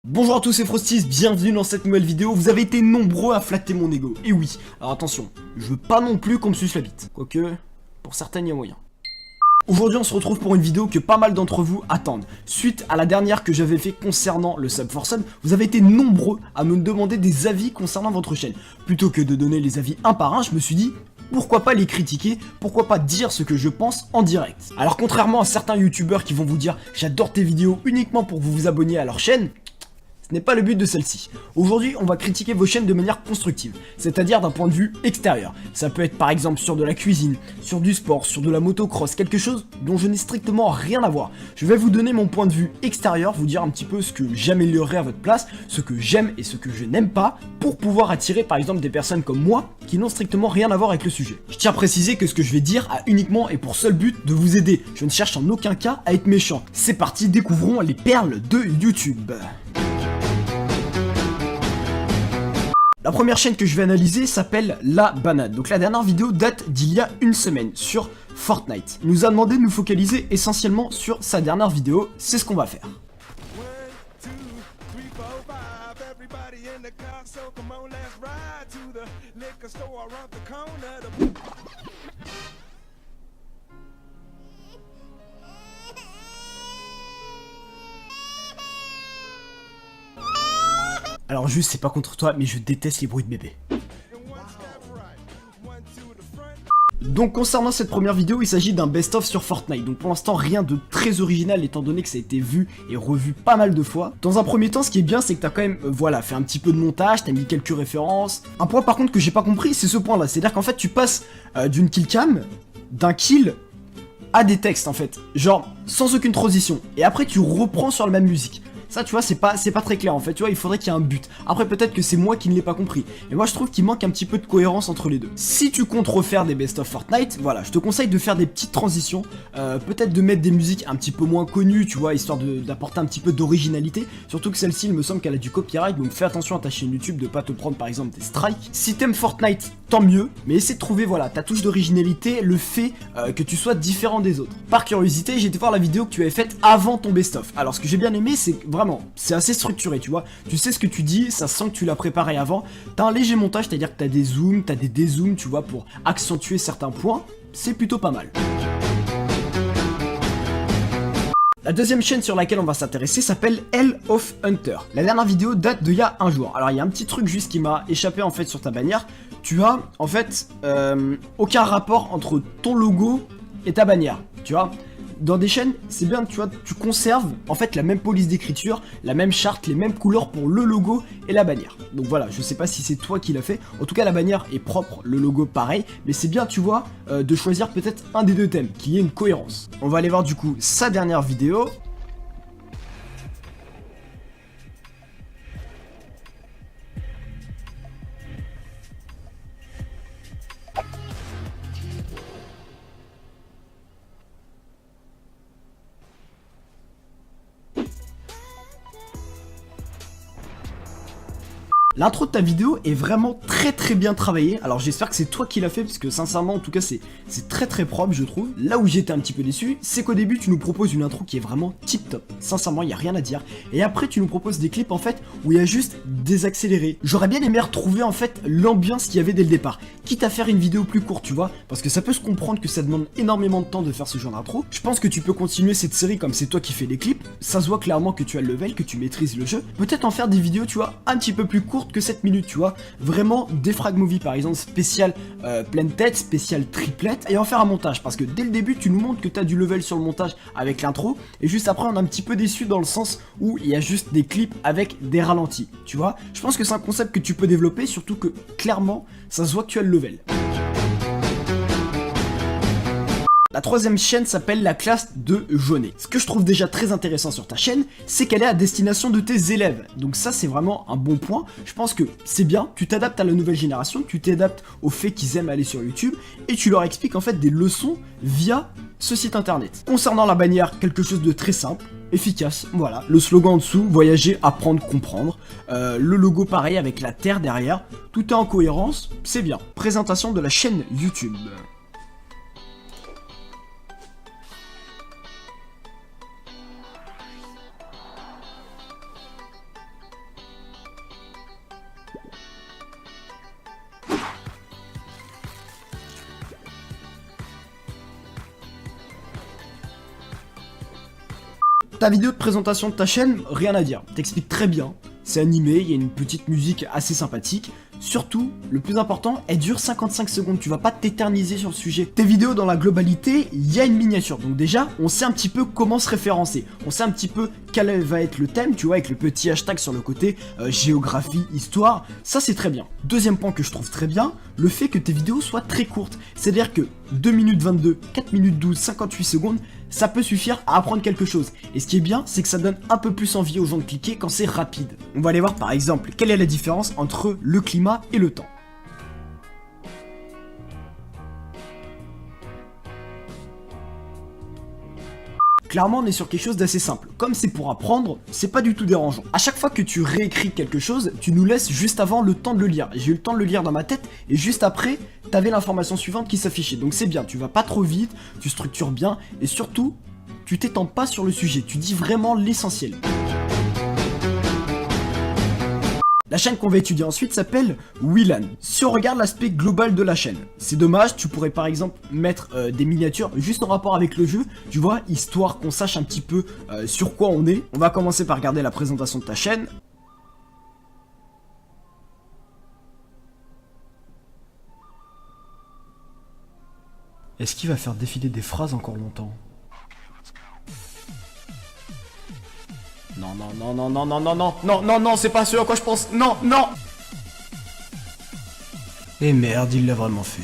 Bonjour à tous, c'est Frostis, bienvenue dans cette nouvelle vidéo. Vous avez été nombreux à flatter mon ego. Et oui, alors attention, je veux pas non plus qu'on me suce la bite. Quoique, pour certains, il y a moyen. Aujourd'hui, on se retrouve pour une vidéo que pas mal d'entre vous attendent. Suite à la dernière que j'avais fait concernant le Sub for Sub, vous avez été nombreux à me demander des avis concernant votre chaîne. Plutôt que de donner les avis un par un, je me suis dit, pourquoi pas les critiquer, pourquoi pas dire ce que je pense en direct. Alors contrairement à certains youtubeurs qui vont vous dire « j'adore tes vidéos uniquement pour que vous vous abonniez à leur chaîne », ce n'est pas le but de celle-ci. Aujourd'hui, on va critiquer vos chaînes de manière constructive, c'est-à-dire d'un point de vue extérieur. Ça peut être par exemple sur de la cuisine, sur du sport, sur de la motocross, quelque chose dont je n'ai strictement rien à voir. Je vais vous donner mon point de vue extérieur, vous dire un petit peu ce que j'améliorerai à votre place, ce que j'aime et ce que je n'aime pas, pour pouvoir attirer par exemple des personnes comme moi, qui n'ont strictement rien à voir avec le sujet. Je tiens à préciser que ce que je vais dire a uniquement et pour seul but de vous aider. Je ne cherche en aucun cas à être méchant. C'est parti, découvrons les perles de YouTube. La première chaîne que je vais analyser s'appelle La Banane. Donc la dernière vidéo date d'il y a une semaine sur Fortnite. Il nous a demandé de nous focaliser essentiellement sur sa dernière vidéo, c'est ce qu'on va faire. Alors juste, c'est pas contre toi, mais je déteste les bruits de bébé. Donc concernant cette première vidéo, il s'agit d'un best-of sur Fortnite. Donc pour l'instant, rien de très original étant donné que ça a été vu et revu pas mal de fois. Dans un premier temps, ce qui est bien, c'est que t'as quand même, voilà, fait un petit peu de montage, t'as mis quelques références. Un point par contre que j'ai pas compris, c'est ce point-là. C'est-à-dire qu'en fait, tu passes d'une kill cam, d'un kill, à des textes en fait. Genre, sans aucune transition. Et après, tu reprends sur la même musique. Ça, tu vois, c'est pas très clair en fait, tu vois, il faudrait qu'il y ait un but. Après, peut-être que c'est moi qui ne l'ai pas compris. Et moi, je trouve qu'il manque un petit peu de cohérence entre les deux. Si tu comptes refaire des best-of Fortnite, voilà, je te conseille de faire des petites transitions. Peut-être de mettre des musiques un petit peu moins connues, tu vois, histoire d'apporter un petit peu d'originalité. Surtout que celle-ci, il me semble qu'elle a du copyright, donc fais attention à ta chaîne YouTube de pas te prendre par exemple des strikes. Si t'aimes Fortnite, tant mieux, mais essaie de trouver, voilà, ta touche d'originalité, le fait que tu sois différent des autres. Par curiosité, j'ai été voir la vidéo que tu avais faite avant ton best-of. Alors, ce que j'ai bien aimé, c'est vraiment, c'est assez structuré, tu vois. Tu sais ce que tu dis, ça sent que tu l'as préparé avant. T'as un léger montage, c'est-à-dire que t'as des zooms, t'as des dézooms, tu vois, pour accentuer certains points. C'est plutôt pas mal. La deuxième chaîne sur laquelle on va s'intéresser s'appelle Hell of Hunter. La dernière vidéo date d'il y a un jour. Alors il y a un petit truc juste qui m'a échappé en fait sur ta bannière. Tu as en fait aucun rapport entre ton logo et ta bannière, tu vois. Dans des chaînes, c'est bien, tu vois, tu conserves en fait la même police d'écriture, la même charte, les mêmes couleurs pour le logo et la bannière. Donc voilà, je sais pas si c'est toi qui l'as fait. En tout cas, la bannière est propre, le logo pareil, mais c'est bien, tu vois, de choisir peut-être un des deux thèmes, qu'il y ait une cohérence. On va aller voir du coup sa dernière vidéo. L'intro de ta vidéo est vraiment très bien travaillée. Alors j'espère que c'est toi qui l'as fait parce que sincèrement en tout cas c'est très propre je trouve. Là où j'étais un petit peu déçu, c'est qu'au début tu nous proposes une intro qui est vraiment tip top. Sincèrement il n'y a rien à dire. Et après tu nous proposes des clips en fait où il y a juste des accélérés. J'aurais bien aimé retrouver en fait l'ambiance qu'il y avait dès le départ. Quitte à faire une vidéo plus courte tu vois. Parce que ça peut se comprendre que ça demande énormément de temps de faire ce genre d'intro. Je pense que tu peux continuer cette série comme c'est toi qui fais les clips. Ça se voit clairement que tu as le level, que tu maîtrises le jeu. Peut-être en faire des vidéos tu vois un petit peu plus courtes que 7 minutes, tu vois, vraiment des frag movies par exemple, spécial pleine tête, spécial triplette, et en faire un montage, parce que dès le début tu nous montres que tu as du level sur le montage avec l'intro, et juste après on est un petit peu déçu dans le sens où il y a juste des clips avec des ralentis, tu vois. Je pense que c'est un concept que tu peux développer, surtout que clairement ça se voit que tu as le level. La troisième chaîne s'appelle La Classe de Jaunet. Ce que je trouve déjà très intéressant sur ta chaîne, c'est qu'elle est à destination de tes élèves. Donc ça, c'est vraiment un bon point. Je pense que c'est bien, tu t'adaptes à la nouvelle génération, tu t'adaptes au fait qu'ils aiment aller sur YouTube, et tu leur expliques en fait des leçons via ce site internet. Concernant la bannière, quelque chose de très simple, efficace, voilà. Le slogan en dessous, voyager, apprendre, comprendre. Le logo pareil avec la terre derrière. Tout est en cohérence, c'est bien. Présentation de la chaîne YouTube. Ta vidéo de présentation de ta chaîne, rien à dire, t'expliques très bien, c'est animé, il y a une petite musique assez sympathique. Surtout, le plus important, elle dure 55 secondes, tu vas pas t'éterniser sur le sujet. Tes vidéos dans la globalité, il y a une miniature, donc déjà, on sait un petit peu comment se référencer. On sait un petit peu quel va être le thème, tu vois, avec le petit hashtag sur le côté, géographie, histoire, ça c'est très bien. Deuxième point que je trouve très bien, le fait que tes vidéos soient très courtes. C'est-à-dire que 2 minutes 22, 4 minutes 12, 58 secondes, ça peut suffire à apprendre quelque chose. Et ce qui est bien, c'est que ça donne un peu plus envie aux gens de cliquer quand c'est rapide. On va aller voir par exemple, quelle est la différence entre le climat et le temps. Clairement, on est sur quelque chose d'assez simple. Comme c'est pour apprendre, c'est pas du tout dérangeant. À chaque fois que tu réécris quelque chose, tu nous laisses juste avant le temps de le lire. J'ai eu le temps de le lire dans ma tête, et juste après, t'avais l'information suivante qui s'affichait. Donc c'est bien, tu vas pas trop vite, tu structures bien, et surtout, tu t'étends pas sur le sujet, tu dis vraiment l'essentiel. La chaîne qu'on va étudier ensuite s'appelle Willan. Si on regarde l'aspect global de la chaîne, c'est dommage, tu pourrais par exemple mettre des miniatures juste en rapport avec le jeu, tu vois, histoire qu'on sache un petit peu sur quoi on est. On va commencer par regarder la présentation de ta chaîne. Est-ce qu'il va faire défiler des phrases encore longtemps ? Non, non, non, non, non, non, non, non, non, non, non, c'est pas ce à quoi je pense, non, non. Et merde, il l'a vraiment fait.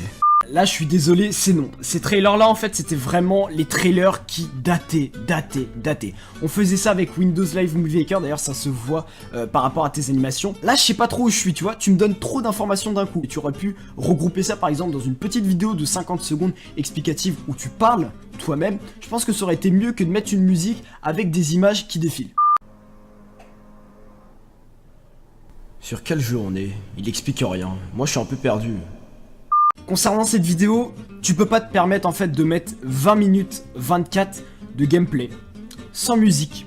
Là, je suis désolé, c'est non. Ces trailers-là, en fait, c'était vraiment les trailers qui dataient. On faisait ça avec Windows Live Movie Maker, d'ailleurs, ça se voit par rapport à tes animations. Là, je sais pas trop où je suis, tu vois, tu me donnes trop d'informations d'un coup. Et tu aurais pu regrouper ça, par exemple, dans une petite vidéo de 50 secondes explicative où tu parles toi-même. Je pense que ça aurait été mieux que de mettre une musique avec des images qui défilent. Sur quel jeu on est? Il explique rien. Moi je suis un peu perdu. Concernant cette vidéo, tu peux pas te permettre en fait de mettre 20 minutes 24 de gameplay, sans musique,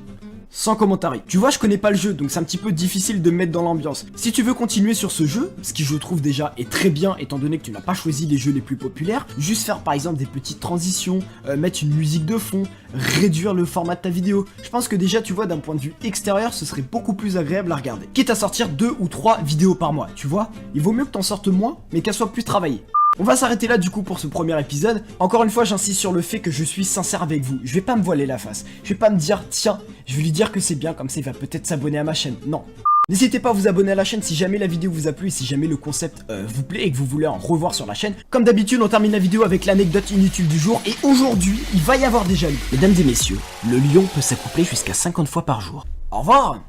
sans commentaire. Tu vois, je connais pas le jeu, donc c'est un petit peu difficile de me mettre dans l'ambiance. Si tu veux continuer sur ce jeu, ce qui je trouve déjà est très bien étant donné que tu n'as pas choisi les jeux les plus populaires, juste faire par exemple des petites transitions, mettre une musique de fond, réduire le format de ta vidéo. Je pense que déjà tu vois d'un point de vue extérieur ce serait beaucoup plus agréable à regarder. Quitte à sortir 2 ou 3 vidéos par mois, tu vois, il vaut mieux que t'en sortes moins mais qu'elles soient plus travaillées. On va s'arrêter là du coup pour ce premier épisode. Encore une fois, j'insiste sur le fait que je suis sincère avec vous. Je vais pas me voiler la face. Je vais pas me dire, tiens, je vais lui dire que c'est bien, comme ça il va peut-être s'abonner à ma chaîne. Non. N'hésitez pas à vous abonner à la chaîne si jamais la vidéo vous a plu et si jamais le concept vous plaît et que vous voulez en revoir sur la chaîne. Comme d'habitude, on termine la vidéo avec l'anecdote inutile du jour. Et aujourd'hui, il va y avoir des jaloux. Mesdames et messieurs, le lion peut s'accoupler jusqu'à 50 fois par jour. Au revoir.